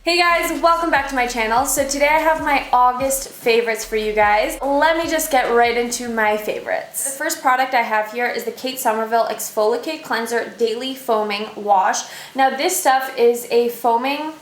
Hey guys, welcome back to my channel. So today I have my August favorites for you guys. Let me just get right into my favorites. The first product I have here is the Kate Somerville Exfolikate Cleanser Daily Foaming Wash. Now this stuff is a foaming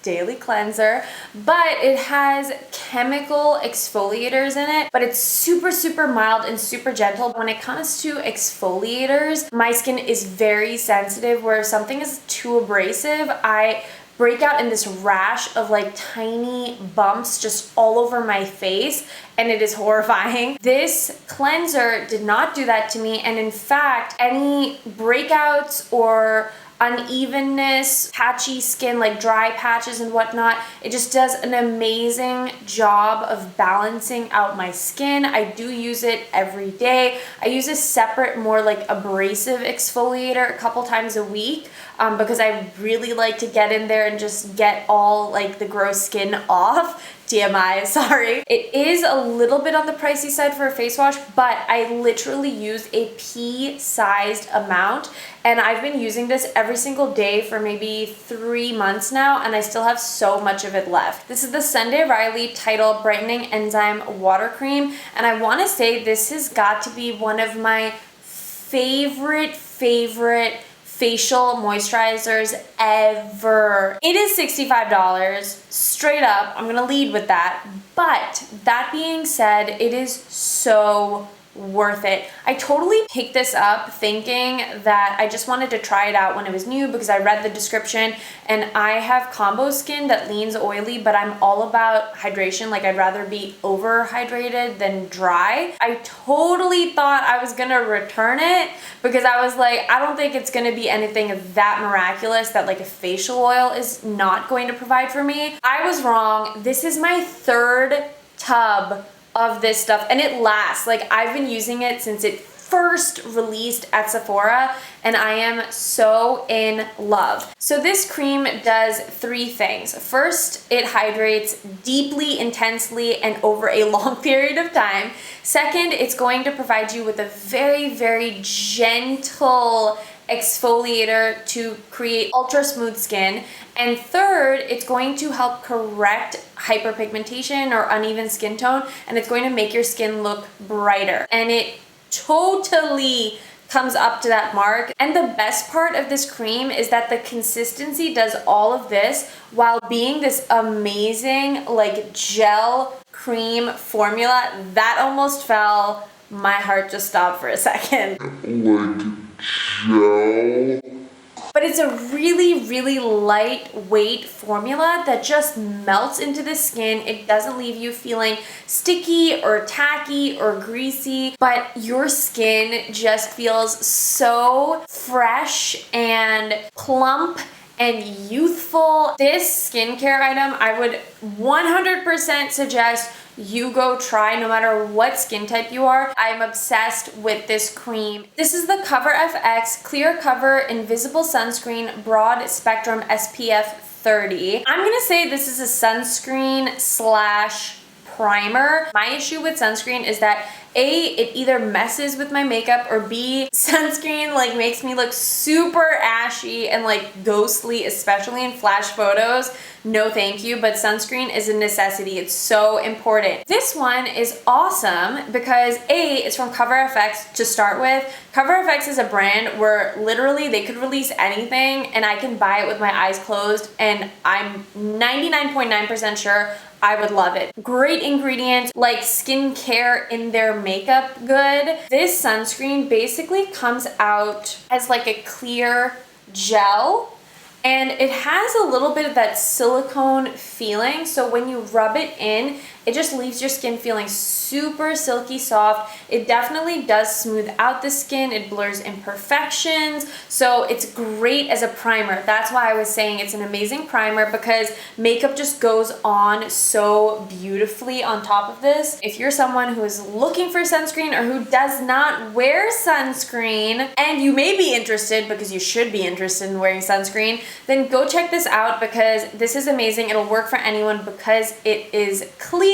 daily cleanser, but it has chemical exfoliators in it, but it's super mild and super gentle. When it comes to exfoliators, my skin is very sensitive. Where if something is too abrasive, I break out in this rash of like tiny bumps just all over my face, and it is horrifying. This cleanser did not do that to me, and in fact, any breakouts or unevenness, patchy skin, like dry patches and whatnot, it just does an amazing job of balancing out my skin. I do use it every day. I use a separate, more like abrasive exfoliator a couple times a week because I really like to get in there and just get all like the gross skin off. TMI, sorry. It is a little bit on the pricey side for a face wash, but I literally use a pea-sized amount, and I've been using this every single day for maybe 3 months now, and I still have so much of it left. This is the Sunday Riley Tidal Brightening Enzyme Water Cream, and I want to say this has got to be one of my favorite facial moisturizers ever. It is $65 straight up. I'm gonna lead with that. But that being said, it is so worth it. I totally picked this up thinking that I just wanted to try it out when it was new because I read the description, and I have combo skin that leans oily, but I'm all about hydration. Like, I'd rather be overhydrated than dry. I totally thought I was gonna return it because I was like, I don't think it's gonna be anything that miraculous that like a facial oil is not going to provide for me. I was wrong. This is my third tub of this stuff, and it lasts. Like, I've been using it since it first released at Sephora, and I am so in love. So this cream does 3 things. First, it hydrates deeply, intensely, and over a long period of time. Second, it's going to provide you with a very gentle exfoliator to create ultra smooth skin. And third, it's going to help correct hyperpigmentation or uneven skin tone, and it's going to make your skin look brighter. And it totally comes up to that mark. And the best part of this cream is that the consistency does all of this while being this amazing like gel cream formula. That almost fell. My heart just stopped for a second. Gel. But it's a really lightweight formula that just melts into the skin. It doesn't leave you feeling sticky or tacky or greasy, but your skin just feels so fresh and plump and youthful. This skincare item I would 100% suggest you go try no matter what skin type you are. I'm obsessed with this cream. This is the Cover FX Clear Cover Invisible Sunscreen Broad Spectrum SPF 30. I'm gonna say this is a sunscreen slash primer. My issue with sunscreen is that A, it either messes with my makeup, or B, sunscreen like makes me look super ashy and like ghostly, especially in flash photos. No thank you, but sunscreen is a necessity. It's so important. This one is awesome because A, it's from Cover FX to start with. Cover FX is a brand where literally they could release anything and I can buy it with my eyes closed, and I'm 99.9% sure I would love it. Great ingredients, like skincare in their makeup good. This sunscreen basically comes out as like a clear gel, and it has a little bit of that silicone feeling. So when you rub it in, it just leaves your skin feeling super silky soft. It definitely does smooth out the skin. It blurs imperfections. So it's great as a primer. That's why I was saying it's an amazing primer, because makeup just goes on so beautifully on top of this. If you're someone who is looking for sunscreen or who does not wear sunscreen, and you may be interested, because you should be interested in wearing sunscreen, then go check this out because this is amazing. It'll work for anyone because it is clear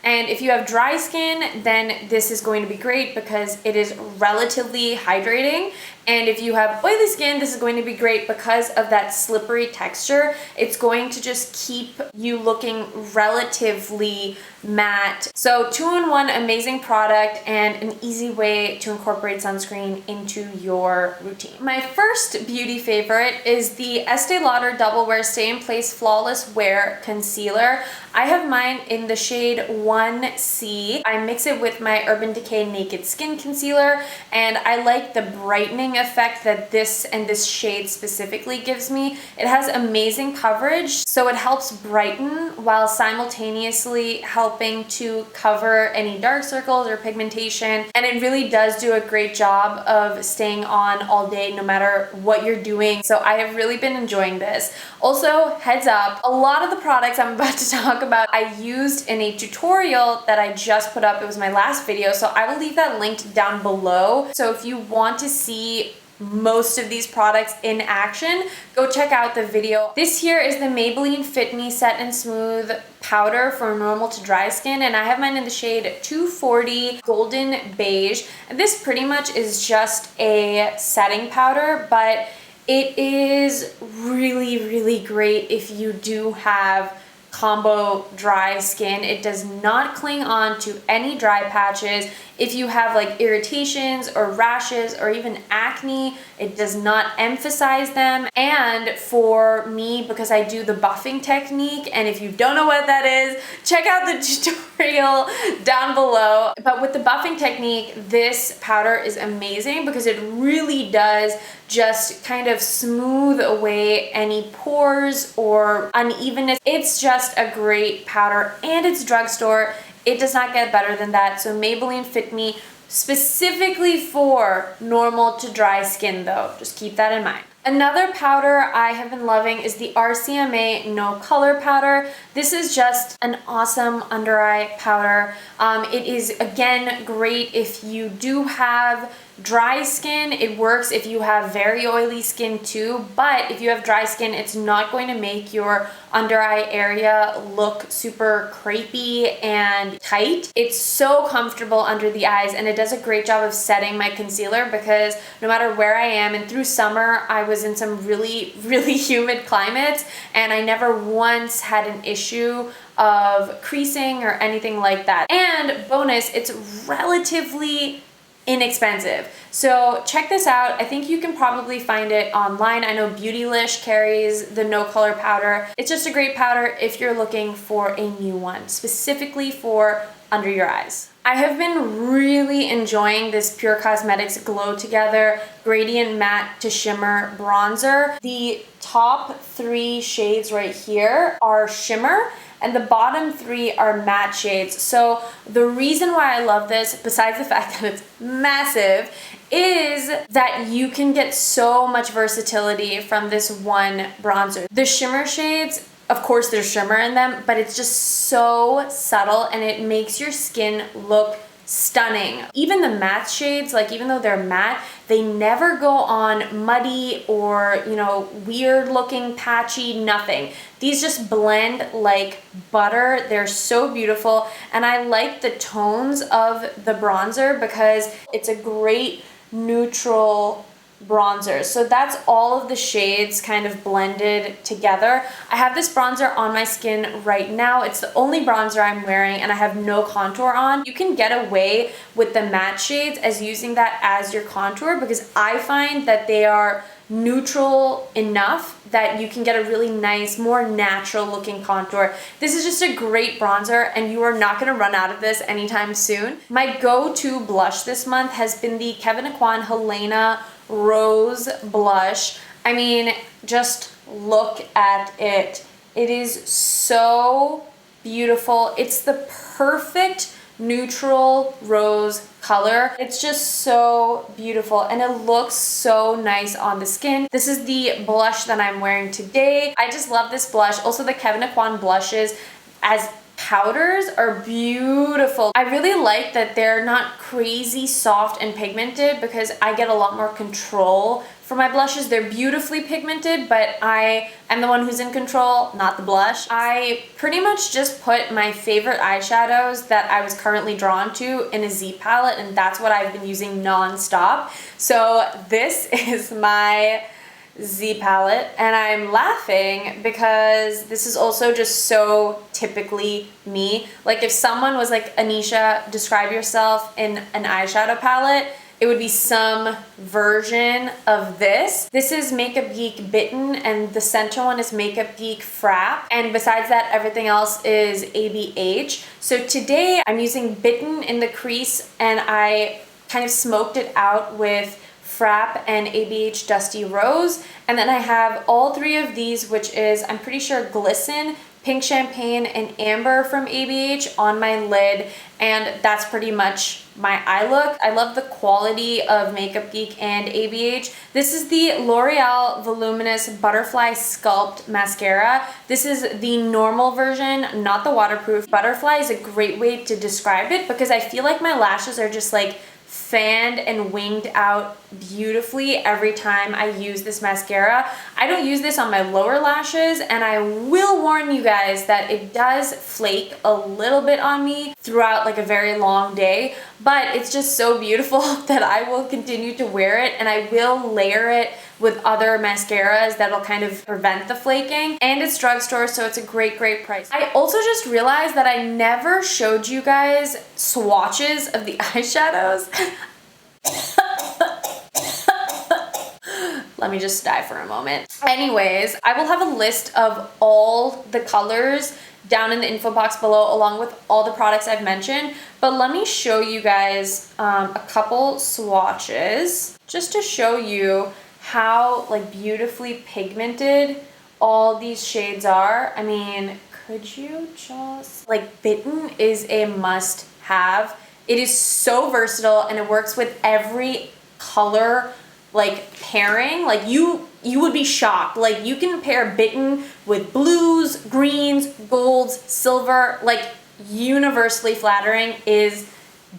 And if you have dry skin, then this is going to be great because it is relatively hydrating. And if you have oily skin, this is going to be great because of that slippery texture. It's going to just keep you looking relatively matte. So 2-in-1 amazing product and an easy way to incorporate sunscreen into your routine. My first beauty favorite is the Estee Lauder Double Wear Stay in Place Flawless Wear Concealer. I have mine in the shade 1C. I mix it with my Urban Decay Naked Skin Concealer, and I like the brightening effect that this and this shade specifically gives me. It has amazing coverage, so it helps brighten while simultaneously helping to cover any dark circles or pigmentation, and it really does do a great job of staying on all day no matter what you're doing. So I have really been enjoying this. Also, heads up, a lot of the products I'm about to talk about I used in a tutorial that I just put up. It was my last video, so I will leave that linked down below. So if you want to see most of these products in action, go check out the video. This here is the Maybelline Fit Me Set and Smooth powder for normal to dry skin, and I have mine in the shade 240 Golden Beige. And this pretty much is just a setting powder, but it is really, really great if you do have combo dry skin. It does not cling on to any dry patches. If you have like irritations or rashes or even acne, it does not emphasize them. And for me, because I do the buffing technique, and if you don't know what that is, check out the tutorial down below. But with the buffing technique, this powder is amazing because it really does just kind of smooth away any pores or unevenness. It's just a great powder, and it's drugstore. It does not get better than that. So Maybelline Fit Me, specifically for normal to dry skin though. Just keep that in mind. Another powder I have been loving is the RCMA No Color Powder. This is just an awesome under eye powder. It is, again, great if you do have dry skin. It works if you have very oily skin too, but if you have dry skin, it's not going to make your under eye area look super crepey and tight. It's so comfortable under the eyes, and it does a great job of setting my concealer because no matter where I am, and through summer I was in some really, really humid climates, and I never once had an issue of creasing or anything like that. And bonus, it's relatively inexpensive. So check this out. I think you can probably find it online. I know Beautylish carries the No Color powder. It's just a great powder if you're looking for a new one, specifically for under your eyes. I have been really enjoying this Pure Cosmetics Glow Together Gradient Matte to Shimmer Bronzer. The top 3 shades right here are shimmer, and the bottom 3 are matte shades. So the reason why I love this, besides the fact that it's massive, is that you can get so much versatility from this one bronzer. The shimmer shades, of course there's shimmer in them, but it's just so subtle and it makes your skin look stunning. Even the matte shades, like even though they're matte, they never go on muddy or, you know, weird looking, patchy, nothing. These just blend like butter. They're so beautiful, and I like the tones of the bronzer because it's a great neutral bronzer. So that's all of the shades kind of blended together. I have this bronzer on my skin right now. It's the only bronzer I'm wearing, and I have no contour on. You can get away with the matte shades as using that as your contour because I find that they are neutral enough that you can get a really nice, more natural looking contour. This is just a great bronzer, and you are not going to run out of this anytime soon. My go-to blush this month has been the Kevyn Helena Rose Blush. I mean, just look at it. It is so beautiful. It's the perfect neutral rose color. It's just so beautiful, and it looks so nice on the skin. This is the blush that I'm wearing today. I just love this blush. Also, the Kevyn blushes as powders are beautiful. I really like that they're not crazy soft and pigmented because I get a lot more control For my blushes, they're beautifully pigmented, but I am the one who's in control, not the blush. I pretty much just put my favorite eyeshadows that I was currently drawn to in a Z palette, and that's what I've been using non-stop. So this is my Z palette, and I'm laughing because this is also just so typically me. Like if someone was like, Anisha, describe yourself in an eyeshadow palette, it would be some version of this. This is Makeup Geek Bitten, and the center one is Makeup Geek Frappe. And besides that, everything else is ABH. So today I'm using Bitten in the crease, and I kind of smoked it out with Frappe and ABH Dusty Rose. And then I have all three of these, which is, I'm pretty sure, Glisten, Pink Champagne, and Amber from ABH on my lid, and that's pretty much my eye look. I love the quality of Makeup Geek and ABH. This is the L'Oreal Voluminous Butterfly Sculpt Mascara. This is the normal version, not the waterproof. Butterfly is a great way to describe it because I feel like my lashes are just like fanned and winged out beautifully every time I use this mascara. I don't use this on my lower lashes, and I will warn you guys that it does flake a little bit on me throughout like a very long day, but it's just so beautiful that I will continue to wear it, and I will layer it with other mascaras that'll kind of prevent the flaking. And it's drugstore, so it's a great price. I also just realized that I never showed you guys swatches of the eyeshadows. Let me just die for a moment. Anyways, I will have a list of all the colors down in the info box below, along with all the products I've mentioned. But let me show you guys a couple swatches just to show you how like beautifully pigmented all these shades are. I mean, could you just, like, Bitten is a must have. It is so versatile, and it works with every color like pairing. Like you would be shocked. Like you can pair Bitten with blues, greens, golds, silver. Like universally flattering is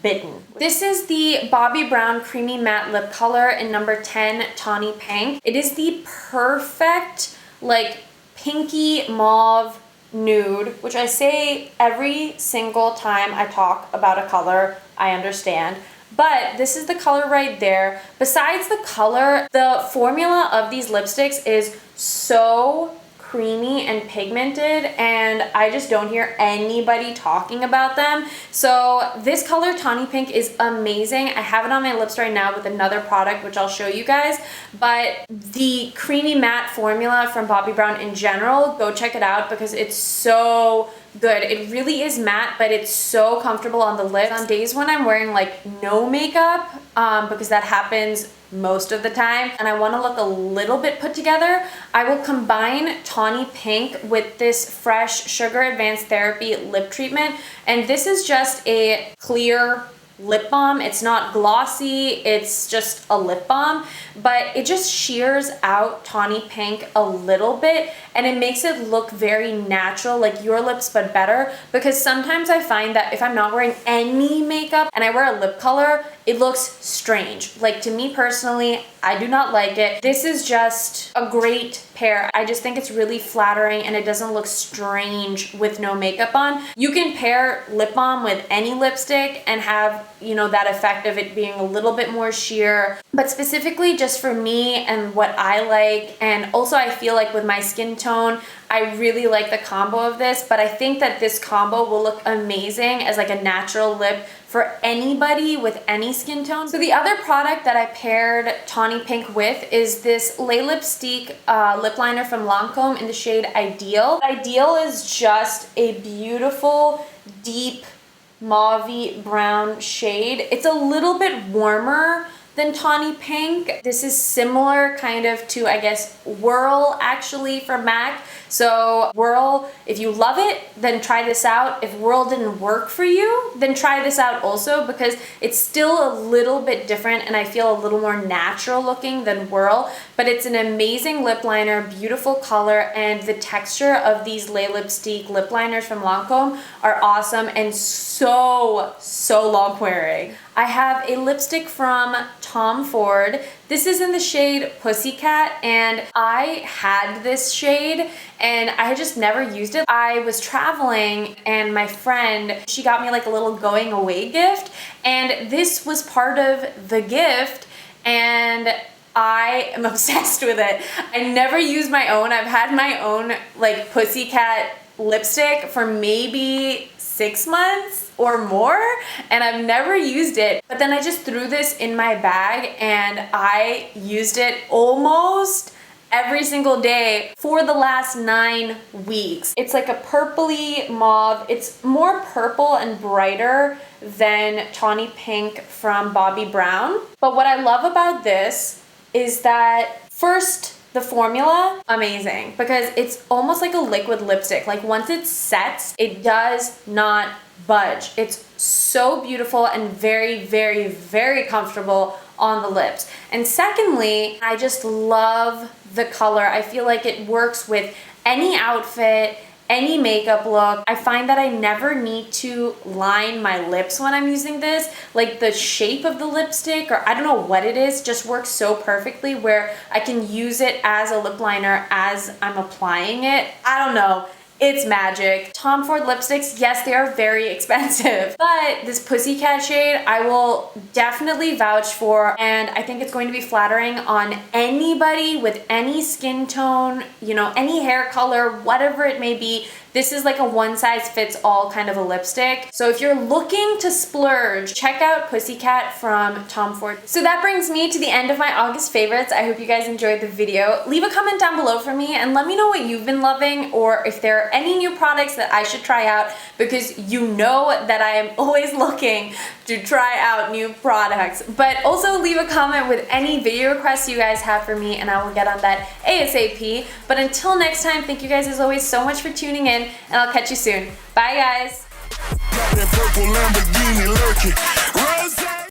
Bitten. This is the Bobbi Brown Creamy Matte Lip Color in number 10, Tawny Pink. It is the perfect like pinky mauve nude, which I say every single time I talk about a color, I understand. But this is the color right there. Besides the color, the formula of these lipsticks is so creamy and pigmented, and I just don't hear anybody talking about them. So this color, Tawny Pink, is amazing. I have it on my lips right now with another product, which I'll show you guys. But the creamy matte formula from Bobbi Brown in general, go check it out because it's so good. It really is matte, but it's so comfortable on the lips. On days when I'm wearing like no makeup, because that happens most of the time, and I want to look a little bit put together, I will combine Tawny Pink with this Fresh Sugar Advanced Therapy lip treatment. And this is just a clear lip balm. It's not glossy, it's just a lip balm, but it just shears out Tawny Pink a little bit, and it makes it look very natural, like your lips but better. Because sometimes I find that if I'm not wearing any makeup and I wear a lip color, it looks strange. Like to me personally, I do not like it. This is just a great pair. I just think it's really flattering, and it doesn't look strange with no makeup on. You can pair lip balm with any lipstick and have, you know, that effect of it being a little bit more sheer. But specifically just for me and what I like, and also I feel like with my skin tone, I really like the combo of this, but I think that this combo will look amazing as like a natural lip for anybody with any skin tone. So the other product that I paired Tawny Pink with is this Lipstique lip liner from Lancome in the shade Ideal. Ideal is just a beautiful, deep, mauvey brown shade. It's a little bit warmer than Tawny Pink. This is similar kind of to, I guess, Whirl actually from MAC. So Whirl, if you love it, then try this out. If Whirl didn't work for you, then try this out also, because it's still a little bit different and I feel a little more natural looking than Whirl. but it's an amazing lip liner, beautiful color, and the texture of these Lipstique lip liners from Lancome are awesome and so long wearing. I have a lipstick from Tom Ford. This is in the shade Pussycat, and I had this shade and I had just never used it. I was traveling and my friend, she got me like a little going away gift, and this was part of the gift, and I am obsessed with it. I never used my own. I've had my own like Pussycat lipstick for maybe 6 months or more, and I've never used it. But then I just threw this in my bag and I used it almost every single day for the last 9 weeks. It's like a purpley mauve. It's more purple and brighter than Tawny Pink from Bobbi Brown. But what I love about this is that first, the formula, amazing, because it's almost like a liquid lipstick. Like once it sets, it does not budge. It's so beautiful and very comfortable on the lips. And secondly, I just love the color. I feel like it works with any outfit, any makeup look. I find that I never need to line my lips when I'm using this. Like the shape of the lipstick, or I don't know what it is, just works so perfectly where I can use it as a lip liner as I'm applying it. I don't know. It's magic. Tom Ford lipsticks, yes, they are very expensive, but this Pussycat shade I will definitely vouch for, and I think it's going to be flattering on anybody with any skin tone, you know, any hair color, whatever it may be. This is like a one-size-fits-all kind of a lipstick. So if you're looking to splurge, check out Pussycat from Tom Ford. So that brings me to the end of my August favorites. I hope you guys enjoyed the video. Leave a comment down below for me and let me know what you've been loving, or if there are any new products that I should try out, because you know that I am always looking to try out new products. But also leave a comment with any video requests you guys have for me and I will get on that ASAP. But until next time, thank you guys as always so much for tuning in, and I'll catch you soon. Bye guys.